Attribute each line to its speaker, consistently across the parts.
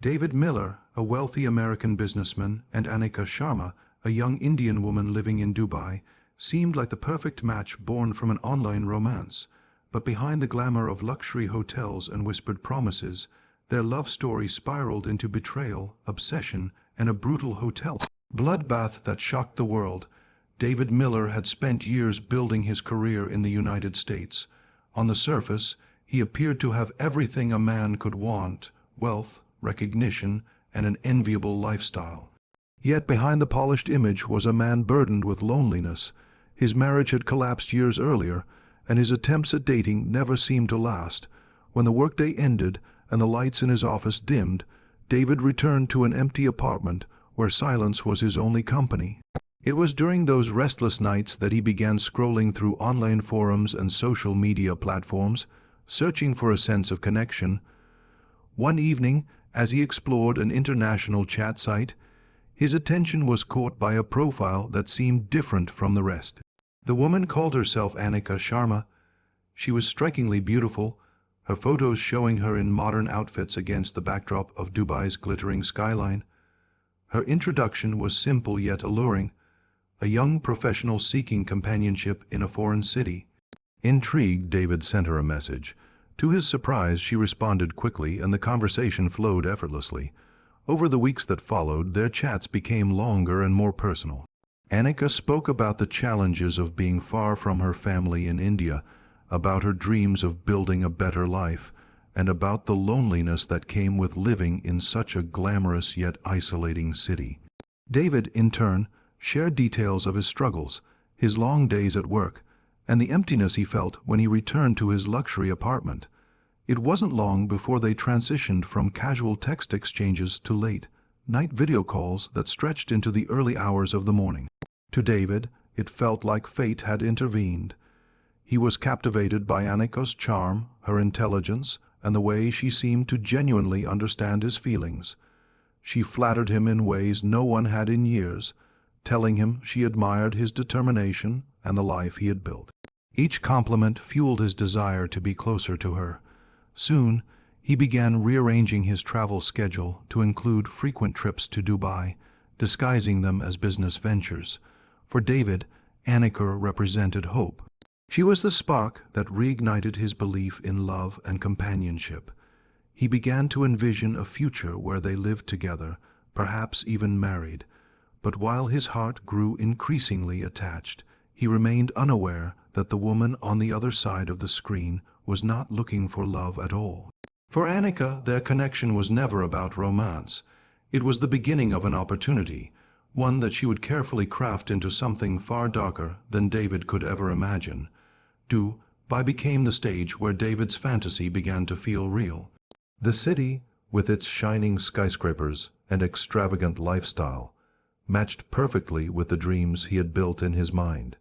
Speaker 1: David Miller, a wealthy American businessman, and Anika Sharma, a young Indian woman living in Dubai, seemed like the perfect match born from an online romance. But behind the glamour of luxury hotels and whispered promises, their love story spiraled into betrayal, obsession, and a brutal hotel bloodbath that shocked the world. David Miller had spent years building his career in the United States. On the surface, he appeared to have everything a man could want: wealth, recognition, and an enviable lifestyle. Yet behind the polished image was a man burdened with loneliness. His marriage had collapsed years earlier, and his attempts at dating never seemed to last. When the workday ended and the lights in his office dimmed, David returned to an empty apartment where silence was his only company. It was during those restless nights that he began scrolling through online forums and social media platforms, searching for a sense of connection. One evening, as he explored an international chat site, his attention was caught by a profile that seemed different from the rest. The woman called herself Anika Sharma. She was strikingly beautiful, her photos showing her in modern outfits against the backdrop of Dubai's glittering skyline. Her introduction was simple yet alluring: a young professional seeking companionship in a foreign city. Intrigued, David sent her a message. To his surprise, she responded quickly, and the conversation flowed effortlessly. Over the weeks that followed, their chats became longer and more personal. Anika spoke about the challenges of being far from her family in India, about her dreams of building a better life, and about the loneliness that came with living in such a glamorous yet isolating city. David, in turn, shared details of his struggles, his long days at work, and the emptiness he felt when he returned to his luxury apartment. It wasn't long before they transitioned from casual text exchanges to late-night video calls that stretched into the early hours of the morning. To David, it felt like fate had intervened. He was captivated by Anika's charm, her intelligence, and the way she seemed to genuinely understand his feelings. She flattered him in ways no one had in years, telling him she admired his determination and the life he had built. Each compliment fueled his desire to be closer to her. Soon, he began rearranging his travel schedule to include frequent trips to Dubai, disguising them as business ventures. For David, Anika represented hope. She was the spark that reignited his belief in love and companionship. He began to envision a future where they lived together, perhaps even married. But while his heart grew increasingly attached, he remained unaware that the woman on the other side of the screen was not looking for love at all. For Anika, their connection was never about romance. It was the beginning of an opportunity, one that she would carefully craft into something far darker than David could ever imagine. Dubai became the stage where David's fantasy began to feel real. The city, with its shining skyscrapers and extravagant lifestyle, matched perfectly with the dreams he had built in his mind.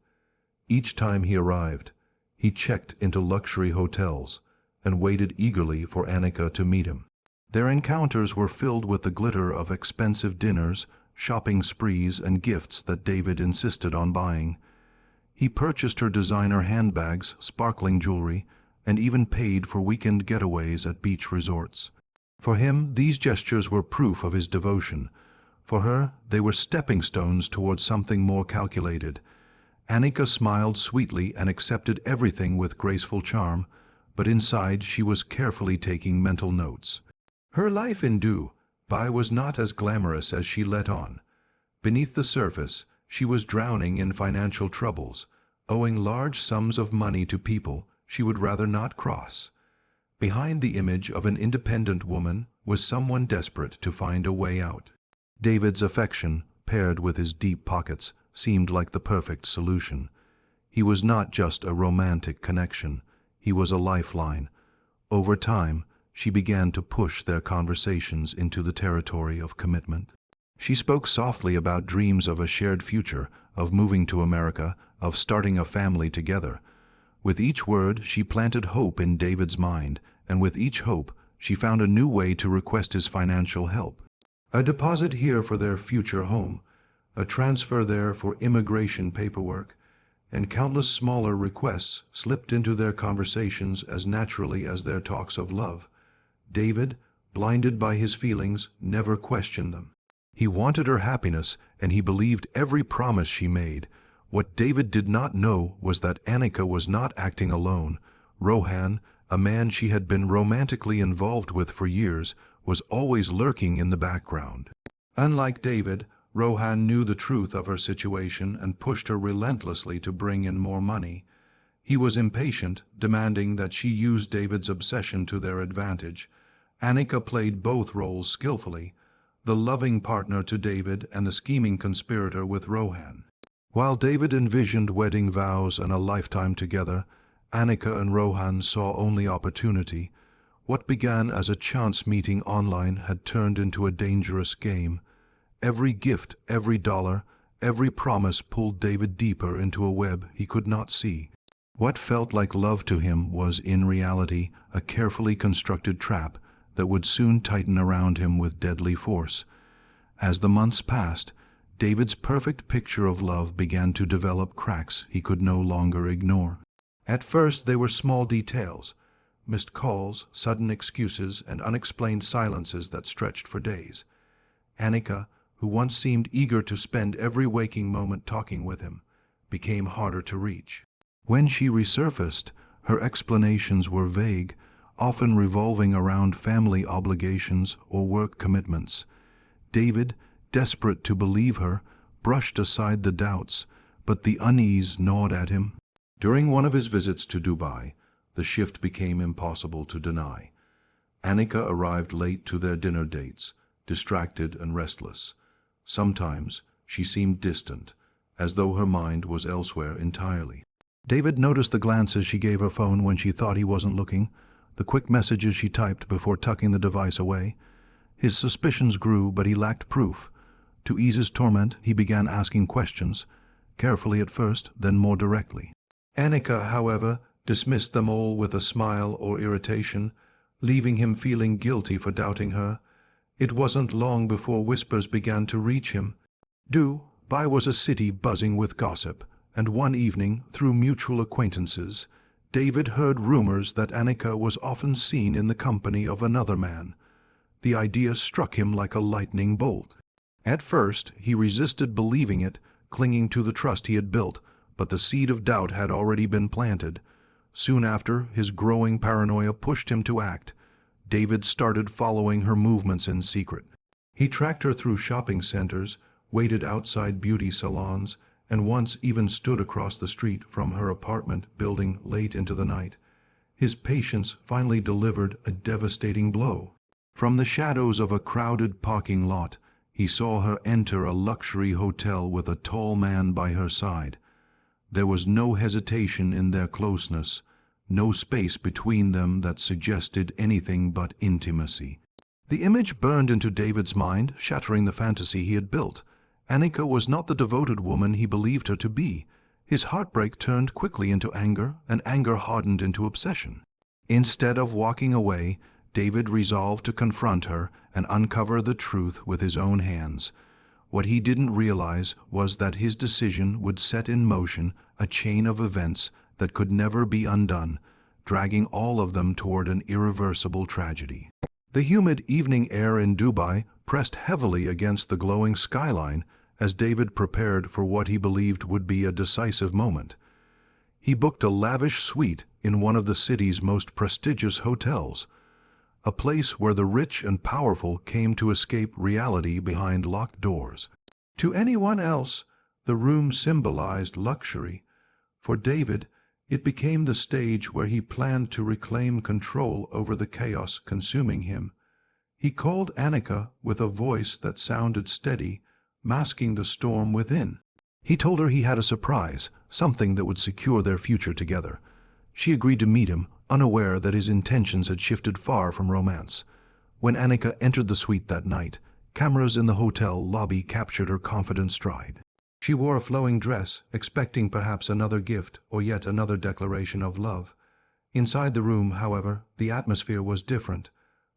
Speaker 1: Each time he arrived, he checked into luxury hotels and waited eagerly for Anika to meet him. Their encounters were filled with the glitter of expensive dinners, shopping sprees, and gifts that David insisted on buying. He purchased her designer handbags, sparkling jewelry, and even paid for weekend getaways at beach resorts. For him, these gestures were proof of his devotion. For her, they were stepping stones towards something more calculated. Anika smiled sweetly and accepted everything with graceful charm, but inside she was carefully taking mental notes. Her life in Dubai was not as glamorous as she let on. Beneath the surface, she was drowning in financial troubles, owing large sums of money to people she would rather not cross. Behind the image of an independent woman was someone desperate to find a way out. David's affection, paired with his deep pockets, seemed like the perfect solution. He was not just a romantic connection, he was a lifeline. Over time, she began to push their conversations into the territory of commitment. She spoke softly about dreams of a shared future, of moving to America, of starting a family together. With each word, she planted hope in David's mind, and with each hope, she found a new way to request his financial help. A deposit here for their future home, a transfer there for immigration paperwork, and countless smaller requests slipped into their conversations as naturally as their talks of love. David, blinded by his feelings, never questioned them. He wanted her happiness, and he believed every promise she made. What David did not know was that Anika was not acting alone. Rohan, a man she had been romantically involved with for years, was always lurking in the background. Unlike David, Rohan knew the truth of her situation and pushed her relentlessly to bring in more money. He was impatient, demanding that she use David's obsession to their advantage. Anika played both roles skillfully, the loving partner to David and the scheming conspirator with Rohan. While David envisioned wedding vows and a lifetime together, Anika and Rohan saw only opportunity. What began as a chance meeting online had turned into a dangerous game. Every gift, every dollar, every promise pulled David deeper into a web he could not see. What felt like love to him was, in reality, a carefully constructed trap that would soon tighten around him with deadly force. As the months passed, David's perfect picture of love began to develop cracks he could no longer ignore. At first they were small details, missed calls, sudden excuses, and unexplained silences that stretched for days. Anika, who once seemed eager to spend every waking moment talking with him, became harder to reach. When she resurfaced, her explanations were vague, often revolving around family obligations or work commitments. David, desperate to believe her, brushed aside the doubts, but the unease gnawed at him. During one of his visits to Dubai, the shift became impossible to deny. Anika arrived late to their dinner dates, distracted and restless. Sometimes she seemed distant, as though her mind was elsewhere entirely. David noticed the glances she gave her phone when she thought he wasn't looking, the quick messages she typed before tucking the device away. His suspicions grew, but he lacked proof. To ease his torment, he began asking questions, carefully at first, then more directly. Anika, however, dismissed them all with a smile or irritation, leaving him feeling guilty for doubting her. It wasn't long before whispers began to reach him. Dubai was a city buzzing with gossip, and one evening, through mutual acquaintances, David heard rumors that Anika was often seen in the company of another man. The idea struck him like a lightning bolt. At first, he resisted believing it, clinging to the trust he had built, but the seed of doubt had already been planted. Soon after, his growing paranoia pushed him to act. David started following her movements in secret. He tracked her through shopping centers, waited outside beauty salons, and once even stood across the street from her apartment building late into the night. His patience finally delivered a devastating blow. From the shadows of a crowded parking lot, he saw her enter a luxury hotel with a tall man by her side. There was no hesitation in their closeness, no space between them that suggested anything but intimacy. The image burned into David's mind, shattering the fantasy he had built. Anika was not the devoted woman he believed her to be. His heartbreak turned quickly into anger, and anger hardened into obsession. Instead of walking away, David resolved to confront her and uncover the truth with his own hands. What he didn't realize was that his decision would set in motion a chain of events that could never be undone, dragging all of them toward an irreversible tragedy. The humid evening air in Dubai pressed heavily against the glowing skyline as David prepared for what he believed would be a decisive moment. He booked a lavish suite in one of the city's most prestigious hotels, a place where the rich and powerful came to escape reality behind locked doors. To anyone else, the room symbolized luxury. For David, it became the stage where he planned to reclaim control over the chaos consuming him. He called Anika with a voice that sounded steady, masking the storm within. He told her he had a surprise, something that would secure their future together. She agreed to meet him, unaware that his intentions had shifted far from romance. When Anika entered the suite that night, cameras in the hotel lobby captured her confident stride. She wore a flowing dress, expecting perhaps another gift or yet another declaration of love. Inside the room, however, the atmosphere was different.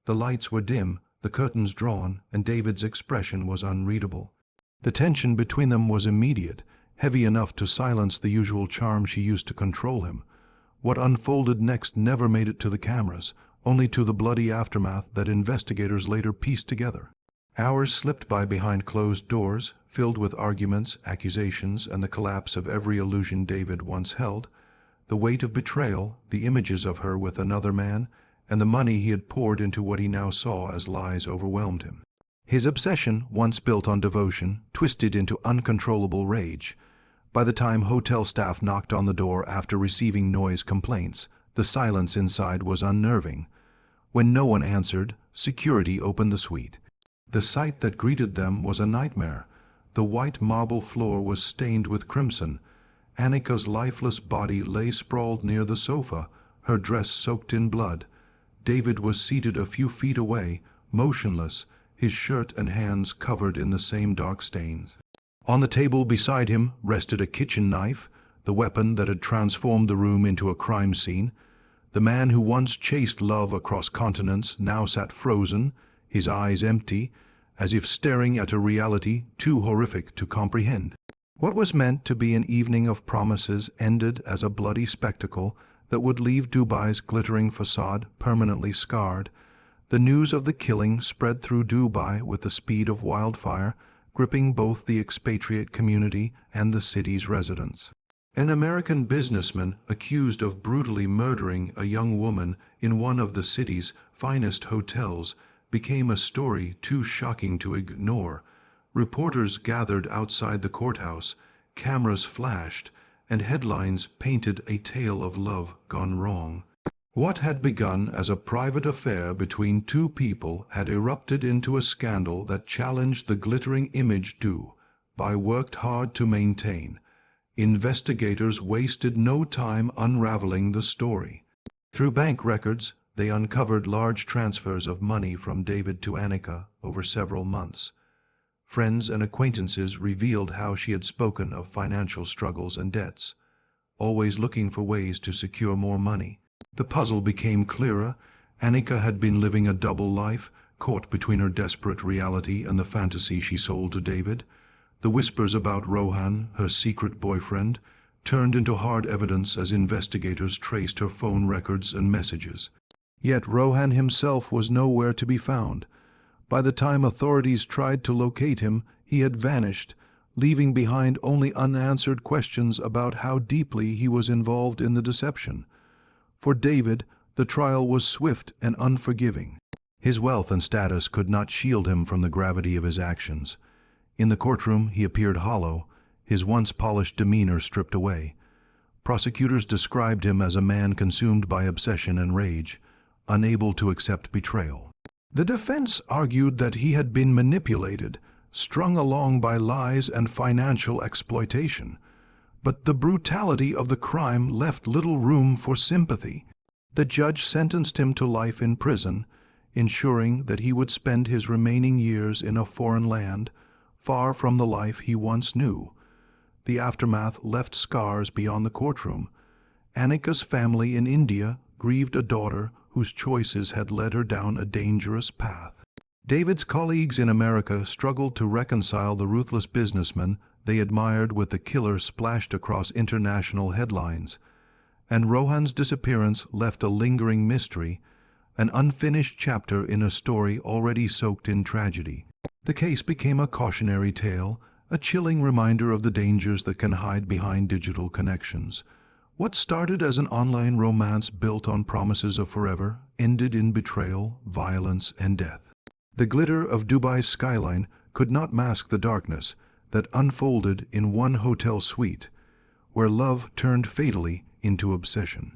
Speaker 1: The lights were dim, the curtains drawn, and David's expression was unreadable. The tension between them was immediate, heavy enough to silence the usual charm she used to control him. What unfolded next never made it to the cameras, only to the bloody aftermath that investigators later pieced together. Hours slipped by behind closed doors, filled with arguments, accusations, and the collapse of every illusion David once held. The weight of betrayal, the images of her with another man, and the money he had poured into what he now saw as lies overwhelmed him. His obsession, once built on devotion, twisted into uncontrollable rage. By the time hotel staff knocked on the door after receiving noise complaints, the silence inside was unnerving. When no one answered, security opened the suite. The sight that greeted them was a nightmare. The white marble floor was stained with crimson. Anika's lifeless body lay sprawled near the sofa, her dress soaked in blood. David was seated a few feet away, motionless, his shirt and hands covered in the same dark stains. On the table beside him rested a kitchen knife, the weapon that had transformed the room into a crime scene. The man who once chased love across continents now sat frozen, his eyes empty, as if staring at a reality too horrific to comprehend. What was meant to be an evening of promises ended as a bloody spectacle that would leave Dubai's glittering facade permanently scarred. The news of the killing spread through Dubai with the speed of wildfire, gripping both the expatriate community and the city's residents. An American businessman accused of brutally murdering a young woman in one of the city's finest hotels became a story too shocking to ignore. Reporters gathered outside the courthouse, cameras flashed, and headlines painted a tale of love gone wrong. What had begun as a private affair between two people had erupted into a scandal that challenged the glittering image Dubai worked hard to maintain. Investigators wasted no time unraveling the story. Through bank records, they uncovered large transfers of money from David to Anika over several months. Friends and acquaintances revealed how she had spoken of financial struggles and debts, always looking for ways to secure more money. The puzzle became clearer. Anika had been living a double life, caught between her desperate reality and the fantasy she sold to David. The whispers about Rohan, her secret boyfriend, turned into hard evidence as investigators traced her phone records and messages. Yet Rohan himself was nowhere to be found. By the time authorities tried to locate him, he had vanished, leaving behind only unanswered questions about how deeply he was involved in the deception. For David, the trial was swift and unforgiving. His wealth and status could not shield him from the gravity of his actions. In the courtroom, he appeared hollow, his once polished demeanor stripped away. Prosecutors described him as a man consumed by obsession and rage, unable to accept betrayal. The defense argued that he had been manipulated, strung along by lies and financial exploitation. But the brutality of the crime left little room for sympathy. The judge sentenced him to life in prison, ensuring that he would spend his remaining years in a foreign land, far from the life he once knew. The aftermath left scars beyond the courtroom. Anika's family in India grieved a daughter whose choices had led her down a dangerous path. David's colleagues in America struggled to reconcile the ruthless businessman they admired with the killer splashed across international headlines. And Rohan's disappearance left a lingering mystery, an unfinished chapter in a story already soaked in tragedy. The case became a cautionary tale, a chilling reminder of the dangers that can hide behind digital connections. What started as an online romance built on promises of forever ended in betrayal, violence, and death. The glitter of Dubai's skyline could not mask the darkness that unfolded in one hotel suite, where love turned fatally into obsession.